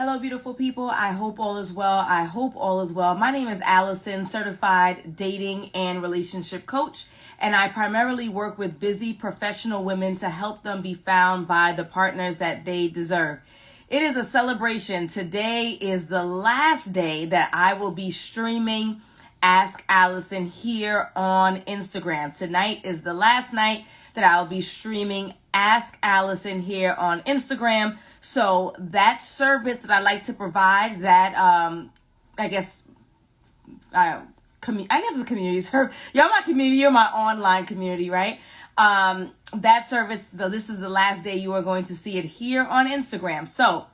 Hello, beautiful people. I hope all is well. I hope all is well. My name is Alison, certified dating and relationship coach, and I primarily work with busy professional women to help them be found by the partners that they deserve. It is a celebration. Today is the last day that I will be streaming Ask Alison here on Instagram. Tonight is the last night that I'll be streaming Ask Alison here on Instagram. So that service that I like to provide, that I guess it's community service. Y'all my community, you're my online community, right? That service, this is the last day you are going to see it here on Instagram. So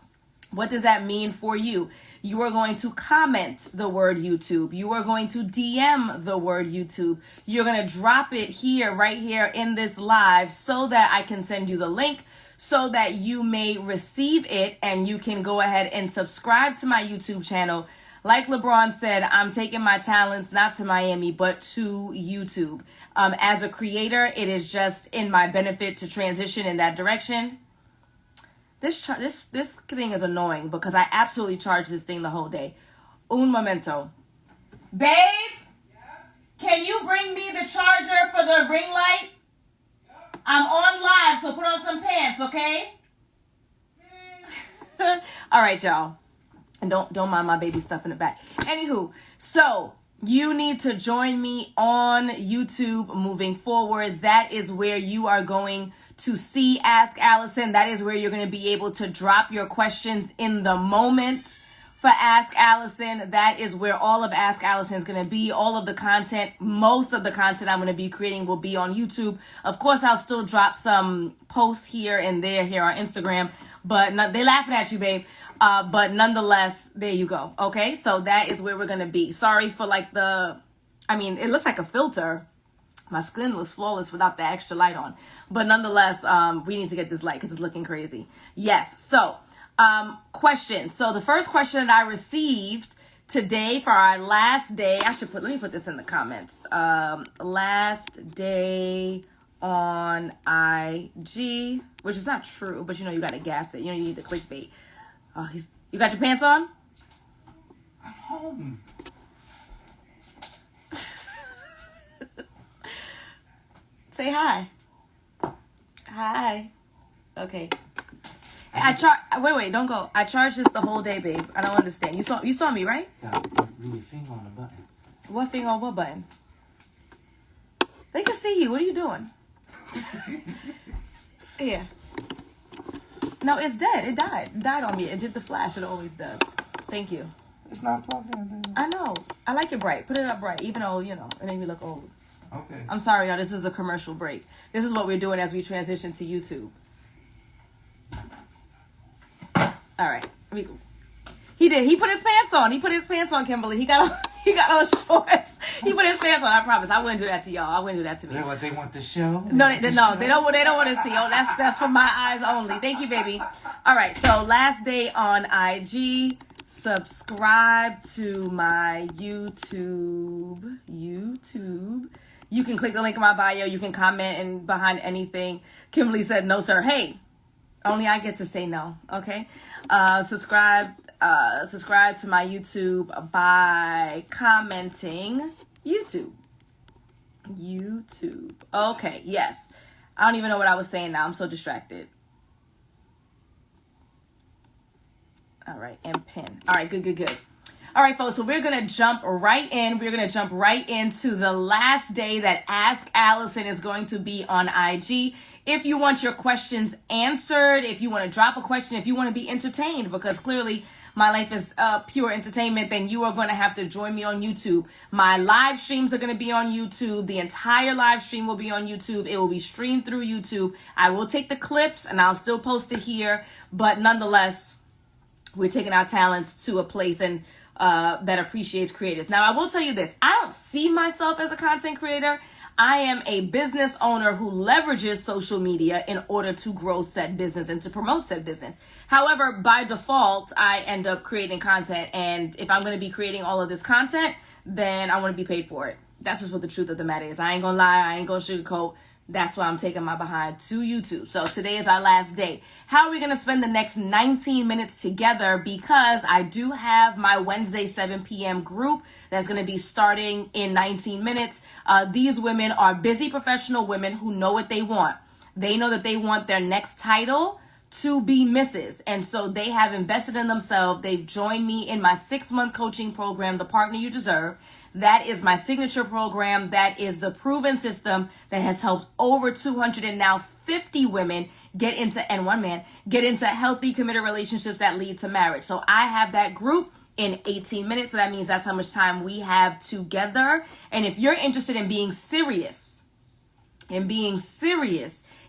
what does that mean for you? You are going to comment the word YouTube. You are going to DM the word YouTube. You're going to drop it here, right here in this live, so that I can send you the link so that you may receive it and you can go ahead and subscribe to my YouTube channel. Like LeBron said, I'm taking my talents not to Miami, but to YouTube. As a creator, it is just in my benefit to transition in that direction. This thing is annoying because I absolutely charge this thing the whole day. Un momento. Babe, yes? Can you bring me the charger for the ring light? Yep. I'm on live, so put on some pants, okay? All right, y'all. And don't mind my baby stuff in the back. Anywho, so you need to join me on YouTube moving forward. That is where you are going to see Ask Alison. That is where you're going to be able to drop your questions in the moment for Ask Alison. That is where all of Ask Alison is going to be. All of the content, most of the content I'm going to be creating will be on YouTube. Of course, I'll still drop some posts here and there here on Instagram, but they laughing at you, babe. But nonetheless, there you go. Okay, so that is where we're going to be. Sorry for it looks like a filter. My skin looks flawless without the extra light on. But nonetheless, we need to get this light because it's looking crazy. Yes, so question. So the first question that I received today for our last day, let me put this in the comments. Last day on IG, which is not true, but you got to gas it. You need the clickbait. You got your pants on? I'm home. Say hi. Hi. Okay. Wait, don't go. I charged this the whole day, babe. I don't understand. You saw me, right? Yeah, leave your finger on the button. What finger on what button? They can see you. What are you doing? Yeah. No, it's dead. It died. It died on me. It did the flash. It always does. Thank you. It's not plugged in, baby. I know. I like it bright. Put it up bright, even though, it made me look old. Okay. I'm sorry, y'all. This is a commercial break. This is what we're doing as we transition to YouTube. All right. He did. He put his pants on. Kimberly. He got on shorts. He put his pants on. I promise. I wouldn't do that to y'all. I wouldn't do that to me. Is that what they want to show? No, they don't want to see. Oh, that's for my eyes only. Thank you, baby. All right. So last day on IG. Subscribe to my YouTube. You can click the link in my bio. You can comment and behind anything. Kimberly said, no, sir. Hey, only I get to say no. Okay. Subscribe to my YouTube by commenting YouTube. Okay. Yes. I don't even know what I was saying now. I'm so distracted. All right. And pin. All right. Good. All right, folks, so we're going to jump right in. We're going to jump right into the last day that Ask Alison is going to be on IG. If you want your questions answered, if you want to drop a question, if you want to be entertained, because clearly my life is pure entertainment, then you are going to have to join me on YouTube. My live streams are going to be on YouTube. The entire live stream will be on YouTube. It will be streamed through YouTube. I will take the clips and I'll still post it here. But nonetheless, we're taking our talents to a place and that appreciates creators. Now, I will tell you this. I don't see myself as a content creator. I am a business owner who leverages social media in order to grow said business and to promote said business. However, by default, I end up creating content. And if I'm going to be creating all of this content, then I want to be paid for it. That's just what the truth of the matter is. I ain't going to lie. I ain't going to sugarcoat. That's why I'm taking my behind to YouTube. So today is our last day. How are we going to spend the next 19 minutes together? Because I do have my Wednesday 7 p.m. group that's going to be starting in 19 minutes. These women are busy professional women who know what they want. They know that they want their next title to be Mrs. And so they have invested in themselves. They've joined me in my 6-month coaching program, The Partner You Deserve. That is my signature program. That is the proven system that has helped over 250 women get into, and one man, get into healthy, committed relationships that lead to marriage. So I have that group in 18 minutes. So that means that's how much time we have together. And if you're interested in being serious,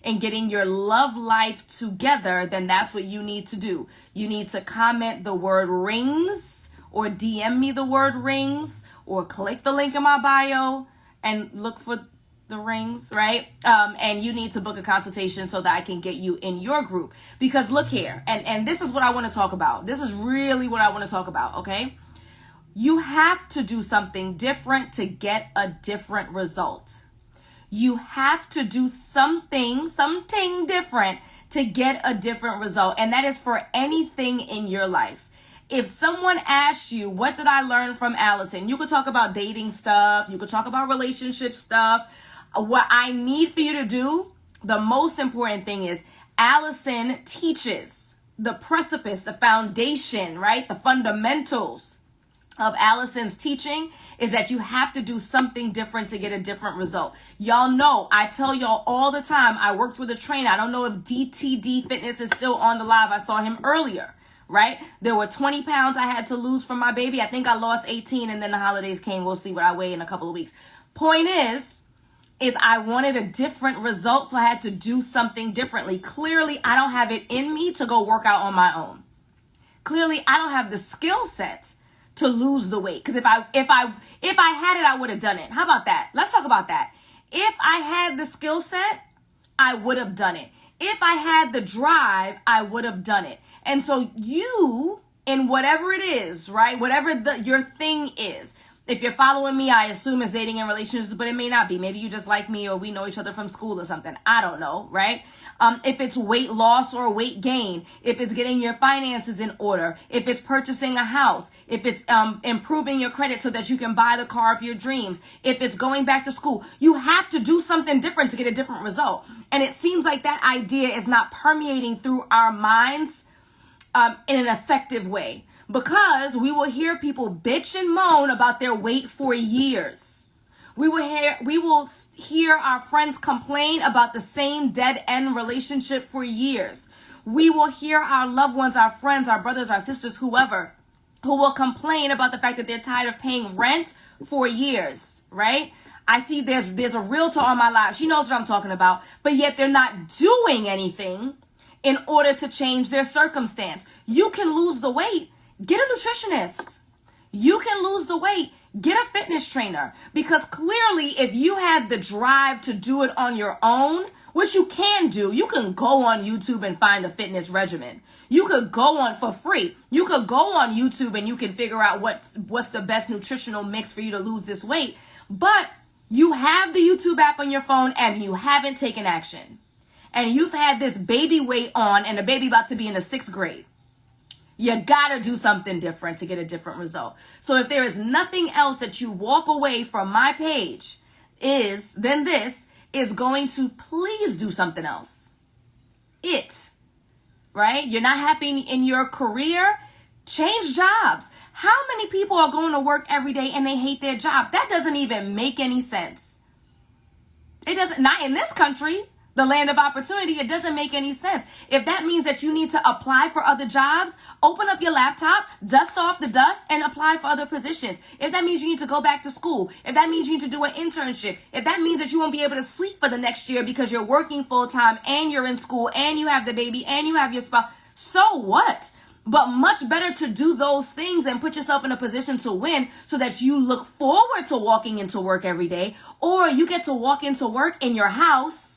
and getting your love life together, then that's what you need to do. You need to comment the word rings, or DM me the word rings, or click the link in my bio and look for the rings, right? And you need to book a consultation so that I can get you in your group. Because look here, and this is what I want to talk about. This is really what I want to talk about, okay? You have to do something different to get a different result. You have to do something different to get a different result. And that is for anything in your life. If someone asks you, what did I learn from Alison? You could talk about dating stuff. You could talk about relationship stuff. What I need for you to do, the most important thing is Alison teaches the precipice, the foundation, right? The fundamentals of Alison's teaching is that you have to do something different to get a different result. Y'all know, I tell y'all all the time, I worked with a trainer. I don't know if DTD Fitness is still on the live. I saw him earlier. Right? There were 20 pounds I had to lose from my baby. I think I lost 18 and then the holidays came. We'll see what I weigh in a couple of weeks. Point is I wanted a different result, so I had to do something differently. Clearly, I don't have it in me to go work out on my own. Clearly, I don't have the skill set to lose the weight. Because if I had it, I would have done it. How about that? Let's talk about that. If I had the skill set, I would have done it. If I had the drive, I would have done it. And so you, in whatever it is, right? Whatever your thing is. If you're following me, I assume it's dating and relationships, but it may not be. Maybe you just like me or we know each other from school or something. I don't know, right? If it's weight loss or weight gain, if it's getting your finances in order, if it's purchasing a house, if it's improving your credit so that you can buy the car of your dreams, if it's going back to school, you have to do something different to get a different result. And it seems like that idea is not permeating through our minds in an effective way. Because we will hear people bitch and moan about their weight for years. We will hear our friends complain about the same dead end relationship for years. We will hear our loved ones, our friends, our brothers, our sisters, whoever, who will complain about the fact that they're tired of paying rent for years, right? I see there's a realtor on my live. She knows what I'm talking about, but yet they're not doing anything in order to change their circumstance. You can lose the weight. Get a nutritionist. You can lose the weight. Get a fitness trainer. Because clearly, if you had the drive to do it on your own, which you can do, you can go on YouTube and find a fitness regimen. You could go on for free. You could go on YouTube and you can figure out what's the best nutritional mix for you to lose this weight. But you have the YouTube app on your phone and you haven't taken action. And you've had this baby weight on and the baby about to be in the 6th grade. You gotta do something different to get a different result. So if there is nothing else that you walk away from my page then this is going to please do something else. Right? You're not happy in your career? Change jobs. How many people are going to work every day and they hate their job? That doesn't even make any sense. It doesn't, not in this country. The land of opportunity, it doesn't make any sense. If that means that you need to apply for other jobs, open up your laptop, dust off the dust, and apply for other positions. If that means you need to go back to school, if that means you need to do an internship, if that means that you won't be able to sleep for the next year because you're working full time and you're in school and you have the baby and you have your spouse, so what? But much better to do those things and put yourself in a position to win so that you look forward to walking into work every day, or you get to walk into work in your house.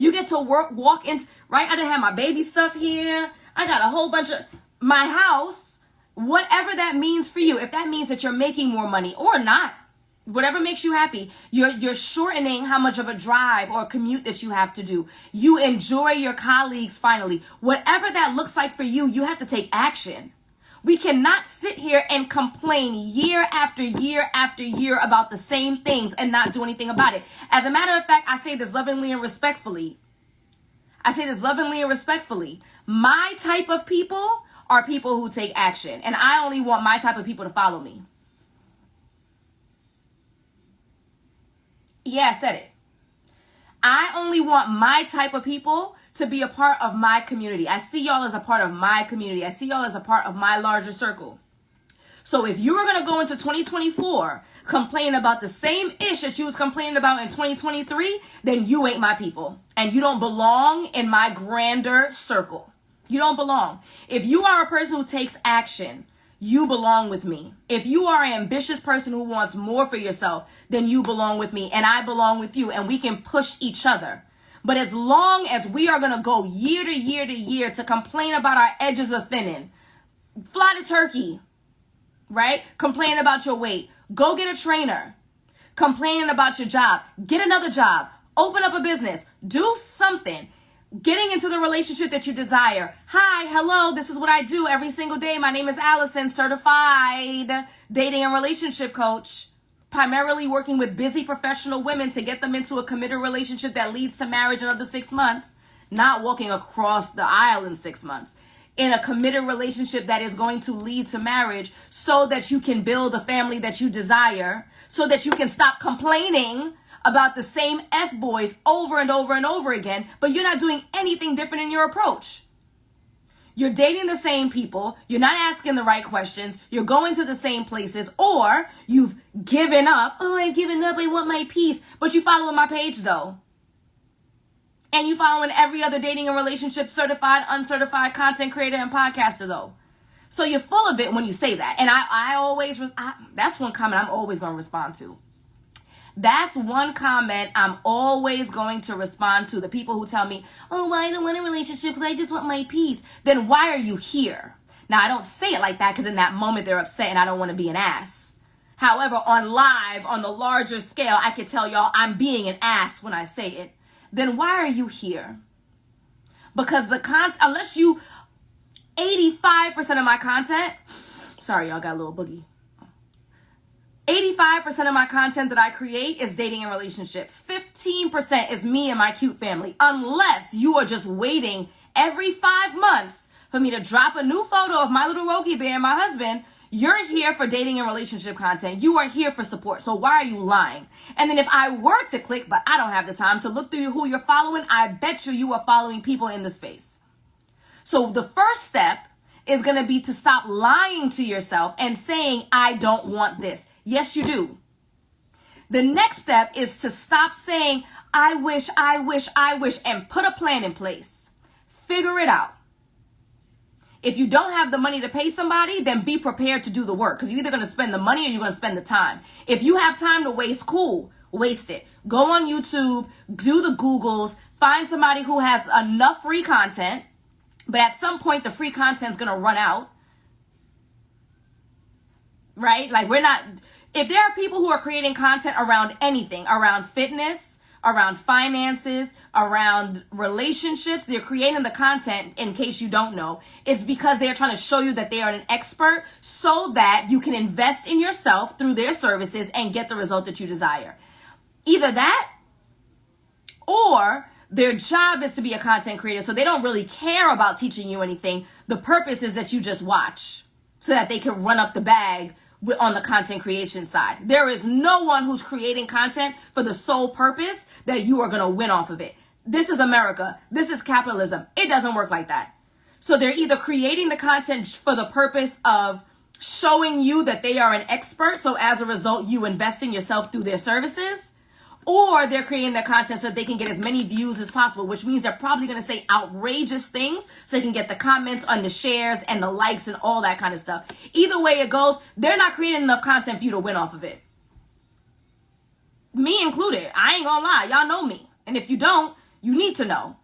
You get to walk in, right? I didn't have my baby stuff here. I got a whole bunch of my house, whatever that means for you. If that means that you're making more money or not, Whatever makes you happy. You're shortening how much of a drive or commute that you have to do. You enjoy your colleagues finally. Whatever that looks like for you, you have to take action. We cannot sit here and complain year after year after year about the same things and not do anything about it. As a matter of fact, I say this lovingly and respectfully. My type of people are people who take action, and I only want my type of people to follow me. Yeah, I said it. I only want my type of people to be a part of my community. I see y'all as a part of my community. I see y'all as a part of my larger circle. So if you were going to go into 2024 complaining about the same ish that you was complaining about in 2023, then you ain't my people. And you don't belong in my grander circle. You don't belong. If you are a person who takes action, you belong with me. If you are an ambitious person who wants more for yourself, then you belong with me and I belong with you, and we can push each other. But as long as we are going to go year to year to year to complain about our edges of thinning, fly to Turkey, right? Complain about your weight. Go get a trainer. Complaining about your job. Get another job. Open up a business. Do something. Getting into the relationship that you desire. Hi, hello, this is what I do every single day. My name is Alison, certified dating and relationship coach. Primarily working with busy professional women to get them into a committed relationship that leads to marriage in under 6 months. Not walking across the aisle in 6 months. In a committed relationship that is going to lead to marriage so that you can build a family that you desire. So that you can stop complaining about the same F-boys over and over and over again, but you're not doing anything different in your approach. You're dating the same people, you're not asking the right questions, you're going to the same places, or you've given up. Oh, I've given up, I want my peace. But you following my page though. And you following every other dating and relationship certified, uncertified content creator and podcaster though. So you're full of it when you say that. And that's one comment I'm always going to respond to. That's one comment I'm always going to respond to. The people who tell me, oh, well, I don't want a relationship because I just want my peace. Then why are you here? Now, I don't say it like that because in that moment they're upset and I don't want to be an ass. However, on live, on the larger scale, I can tell y'all I'm being an ass when I say it. Then why are you here? Because unless you, 85% of my content, sorry, y'all got a little boogie. 85% of my content that I create is dating and relationship. 15% is me and my cute family. Unless you are just waiting every 5 months for me to drop a new photo of my little Roki bear and my husband, you're here for dating and relationship content. You are here for support. So why are you lying? And then if I were to click, but I don't have the time to look through who you're following, I bet you are following people in the space. So the first step is going to be to stop lying to yourself and saying, I don't want this. Yes, you do. The next step is to stop saying, I wish, and put a plan in place. Figure it out. If you don't have the money to pay somebody, then be prepared to do the work, because you're either going to spend the money or you're going to spend the time. If you have time to waste, cool, waste it. Go on YouTube, do the Googles, find somebody who has enough free content, but at some point the free content is going to run out. Right? Like if there are people who are creating content around anything, around fitness, around finances, around relationships, they're creating the content, in case you don't know, it's because they're trying to show you that they are an expert so that you can invest in yourself through their services and get the result that you desire. Either that, or their job is to be a content creator, so they don't really care about teaching you anything. The purpose is that you just watch so that they can run up the bag on the content creation side. There is no one who's creating content for the sole purpose that you are going to win off of it. This is America. This is capitalism. It doesn't work like that. So they're either creating the content for the purpose of showing you that they are an expert, so as a result, you invest in yourself through their services, or they're creating their content so they can get as many views as possible, which means they're probably going to say outrageous things so they can get the comments and the shares and the likes and all that kind of stuff. Either way it goes, they're not creating enough content for you to win off of it. Me included. I ain't gonna lie. Y'all know me. And if you don't, you need to know.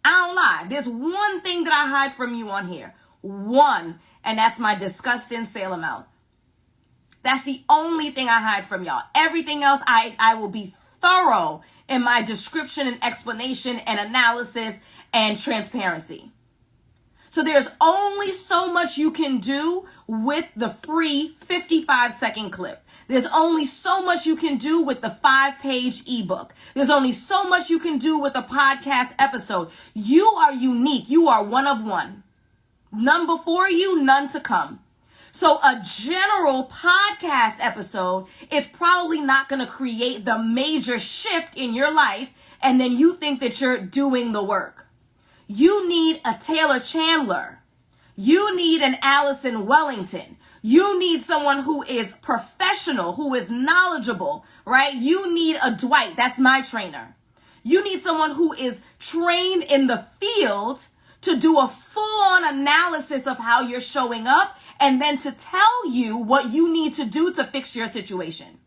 I don't lie. There's one thing that I hide from you on here. One. And that's my disgusting sailor mouth. That's the only thing I hide from y'all. Everything else, I will be thorough in my description and explanation and analysis and transparency. So there's only so much you can do with the free 55-second clip. There's only so much you can do with the 5-page ebook. There's only so much you can do with a podcast episode. You are unique. You are one of one. None before you, none to come. So a general podcast episode is probably not going to create the major shift in your life, and then you think that you're doing the work. You need a Taylor Chandler. You need an Alison Wellington. You need someone who is professional, who is knowledgeable, right? You need a Dwight. That's my trainer. You need someone who is trained in the field to do a full-on analysis of how you're showing up and then to tell you what you need to do to fix your situation.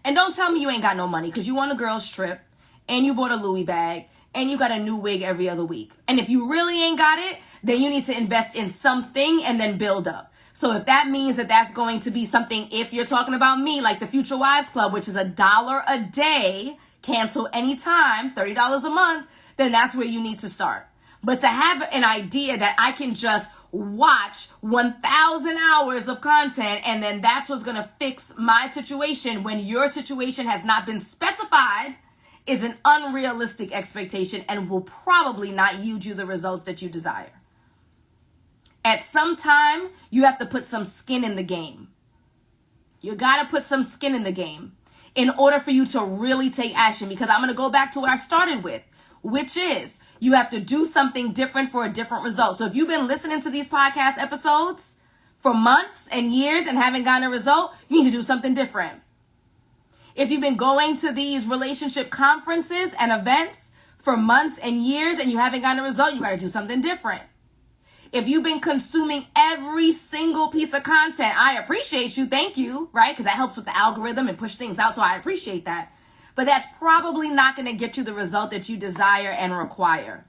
And don't tell me you ain't got no money because you on a girl's trip and you bought a Louis bag and you got a new wig every other week. And if you really ain't got it, then you need to invest in something and then build up. So if that means that that's going to be something, if you're talking about me, like the Future Wives Club, which is $1 a day, cancel anytime, $30 a month, then that's where you need to start. But to have an idea that I can just watch 1,000 hours of content and then that's what's going to fix my situation when your situation has not been specified is an unrealistic expectation and will probably not yield you the results that you desire. At some time, you have to put some skin in the game. You got to put some skin in the game in order for you to really take action, because I'm going to go back to what I started with, which is you have to do something different for a different result. So if you've been listening to these podcast episodes for months and years and haven't gotten a result, you need to do something different. If you've been going to these relationship conferences and events for months and years and you haven't gotten a result, you got to do something different. If you've been consuming every single piece of content, I appreciate you. Thank you, right? Because that helps with the algorithm and push things out. So I appreciate that. But that's probably not going to get you the result that you desire and require.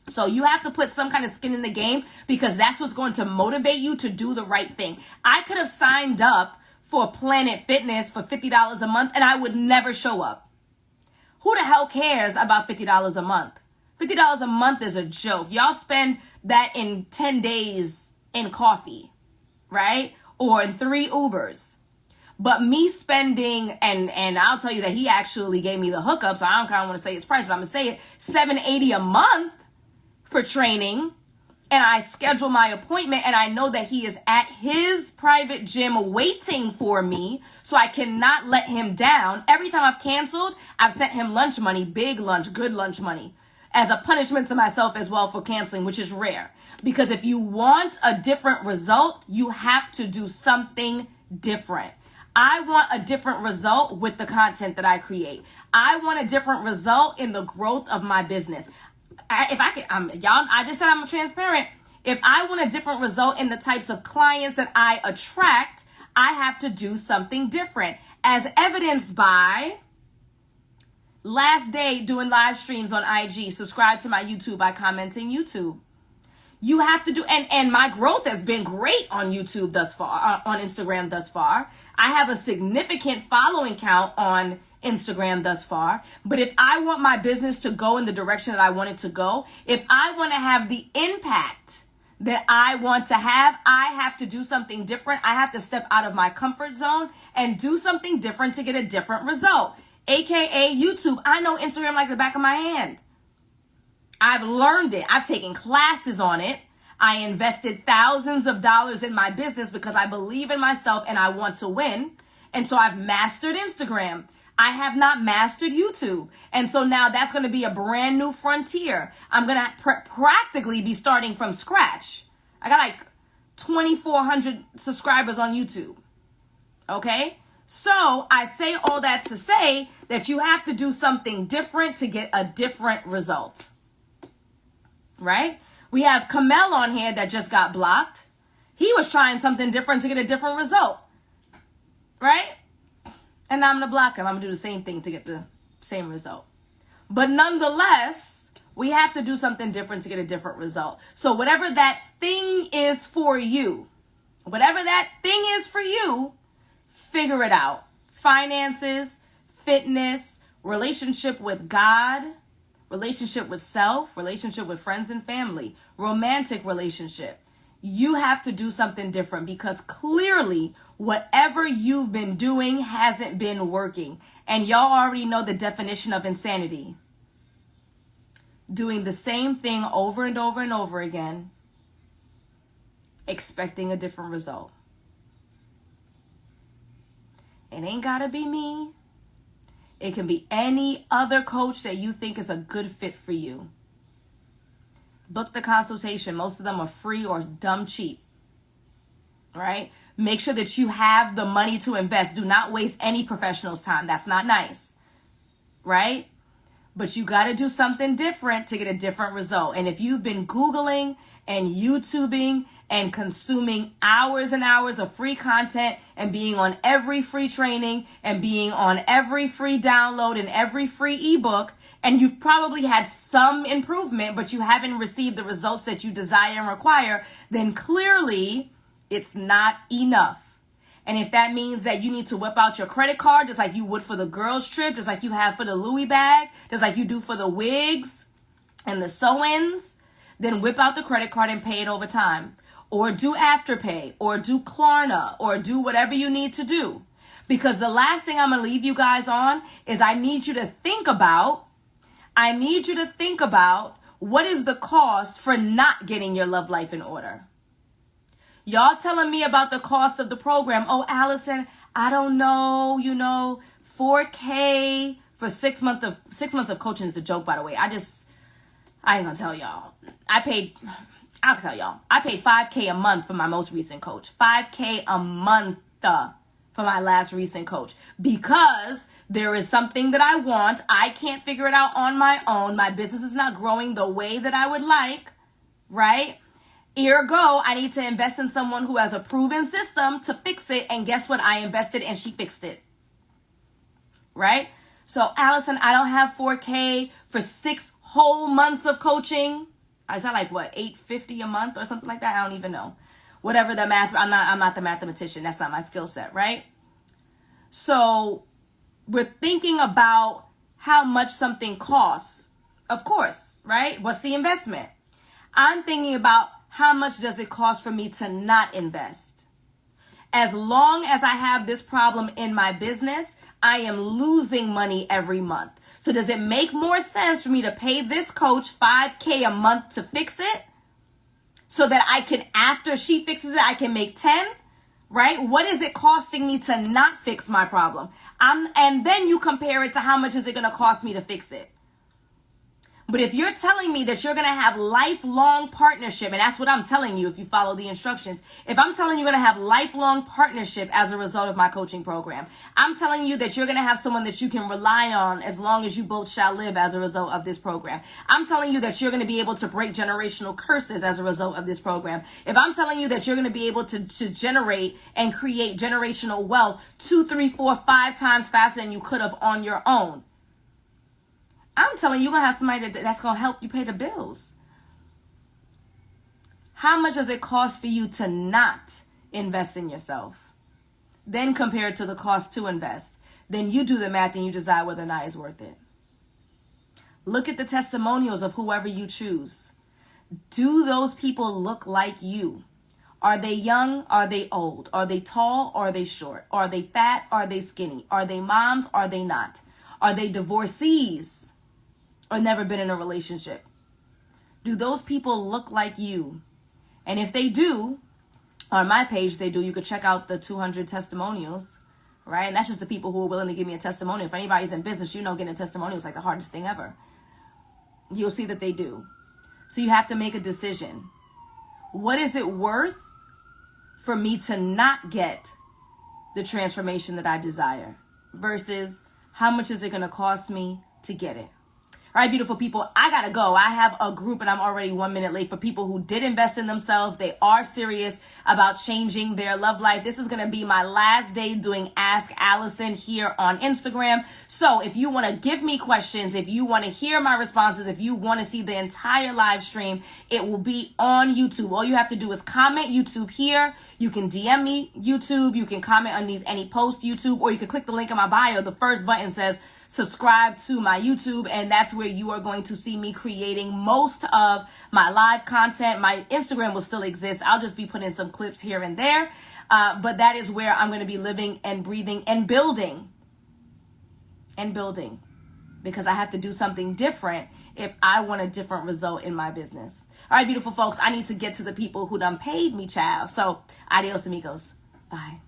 So you have to put some kind of skin in the game because that's what's going to motivate you to do the right thing. I could have signed up for Planet Fitness for $50 a month and I would never show up. Who the hell cares about $50 a month? $50 a month is a joke. Y'all spend that in 10 days in coffee, right? Or in 3 Ubers. But me spending, and I'll tell you that he actually gave me the hookup, so I don't kind of want to say his price, but I'm going to say it, $780 a month for training. And I schedule my appointment and I know that he is at his private gym waiting for me, so I cannot let him down. Every time I've canceled, I've sent him lunch money, big lunch, good lunch money, as a punishment to myself as well for canceling, which is rare. Because if you want a different result, you have to do something different. I want a different result with the content that I create. I want a different result in the growth of my business. I just said I'm transparent. If I want a different result in the types of clients that I attract, I have to do something different. As evidenced by last day doing live streams on IG, subscribe to my YouTube by commenting YouTube. You have to do, and my growth has been great on YouTube thus far, on Instagram thus far. I have a significant following count on Instagram thus far. But if I want my business to go in the direction that I want it to go, if I want to have the impact that I want to have, I have to do something different. I have to step out of my comfort zone and do something different to get a different result. AKA YouTube. I know Instagram like the back of my hand. I've learned it. I've taken classes on it. I invested thousands of dollars in my business because I believe in myself and I want to win. And so I've mastered Instagram. I have not mastered YouTube. And so now that's going to be a brand new frontier. I'm going to practically be starting from scratch. I got like 2,400 subscribers on YouTube. Okay? So I say all that to say that you have to do something different to get a different result. Right? We have Kamel on here that just got blocked. He was trying something different to get a different result. Right? And I'm going to block him. I'm going to do the same thing to get the same result. But nonetheless, we have to do something different to get a different result. So whatever that thing is for you, Whatever that thing is for you, figure it out. Finances, fitness, relationship with God, relationship with self, relationship with friends and family, romantic relationship. You have to do something different because clearly whatever you've been doing hasn't been working. And y'all already know the definition of insanity. Doing the same thing over and over and over again, expecting a different result. It ain't gotta be me. It can be any other coach that you think is a good fit for you. Book the consultation. Most of them are free or dumb cheap. Right? Make sure that you have the money to invest. Do not waste any professional's time. That's not nice. Right? But you got to do something different to get a different result. And if you've been Googling and YouTubing and consuming hours and hours of free content and being on every free training and being on every free download and every free ebook, and you've probably had some improvement, but you haven't received the results that you desire and require, then clearly it's not enough. And if that means that you need to whip out your credit card, just like you would for the girls' trip, just like you have for the Louis bag, just like you do for the wigs and the sew-ins, then whip out the credit card and pay it over time. Or do Afterpay, or do Klarna, or do whatever you need to do. Because the last thing I'm going to leave you guys on is I need you to think about what is the cost for not getting your love life in order. Y'all telling me about the cost of the program. Oh, Alison, I don't know, $4K for 6 months of coaching is a joke, by the way. I ain't gonna tell y'all. I'll tell y'all. I paid $5K a month for my most recent coach. $5K a month for my last recent coach. Because there is something that I want. I can't figure it out on my own. My business is not growing the way that I would like, right? Ergo, I need to invest in someone who has a proven system to fix it. And guess what? I invested and she fixed it. Right? So, Alison, I don't have $4K for 6 whole months of coaching. Is that like what, $850 a month or something like that? I don't even know. Whatever the math, I'm not the mathematician. That's not my skill set, right? So we're thinking about how much something costs. Of course, right? What's the investment? I'm thinking about how much does it cost for me to not invest? As long as I have this problem in my business, I am losing money every month. So does it make more sense for me to pay this coach $5K a month to fix it? So that I can, after she fixes it, I can make 10, right? What is it costing me to not fix my problem? And then you compare it to how much is it going to cost me to fix it. But if you're telling me that you're going to have lifelong partnership, and that's what I'm telling you if you follow the instructions. If I'm telling you you're going to have lifelong partnership as a result of my coaching program, I'm telling you that you're going to have someone that you can rely on as long as you both shall live as a result of this program. I'm telling you that you're going to be able to break generational curses as a result of this program. If I'm telling you that you're going to be able to generate and create generational wealth 2, 3, 4, 5 times faster than you could have on your own, I'm telling you, you're going to have somebody that's going to help you pay the bills. How much does it cost for you to not invest in yourself? Then compare it to the cost to invest. Then you do the math and you decide whether or not it's worth it. Look at the testimonials of whoever you choose. Do those people look like you? Are they young? Are they old? Are they tall? Are they short? Are they fat? Are they skinny? Are they moms? Are they not? Are they divorcees? Or never been in a relationship? Do those people look like you? And if they do, on my page they do, you could check out the 200 testimonials, right? And that's just the people who are willing to give me a testimonial. If anybody's in business, getting a testimonial is like the hardest thing ever. You'll see that they do. So you have to make a decision. What is it worth for me to not get the transformation that I desire? Versus how much is it going to cost me to get it? All right, beautiful people, I gotta go. I have a group and I'm already 1 minute late for people who did invest in themselves. They are serious about changing their love life. This is gonna be my last day doing Ask Alison here on Instagram. So if you wanna give me questions, if you wanna hear my responses, if you wanna see the entire live stream, it will be on YouTube. All you have to do is comment YouTube here. You can DM me YouTube. You can comment underneath any post YouTube, or you can click the link in my bio. The first button says subscribe to my YouTube, and that's where you are going to see me creating most of my live content. My Instagram will still exist. I'll just be putting some clips here and there, but that is where I'm going to be living and breathing and building because I have to do something different if I want a different result in my business. All right, beautiful folks, I need to get to the people who done paid me, child. So adios amigos. Bye.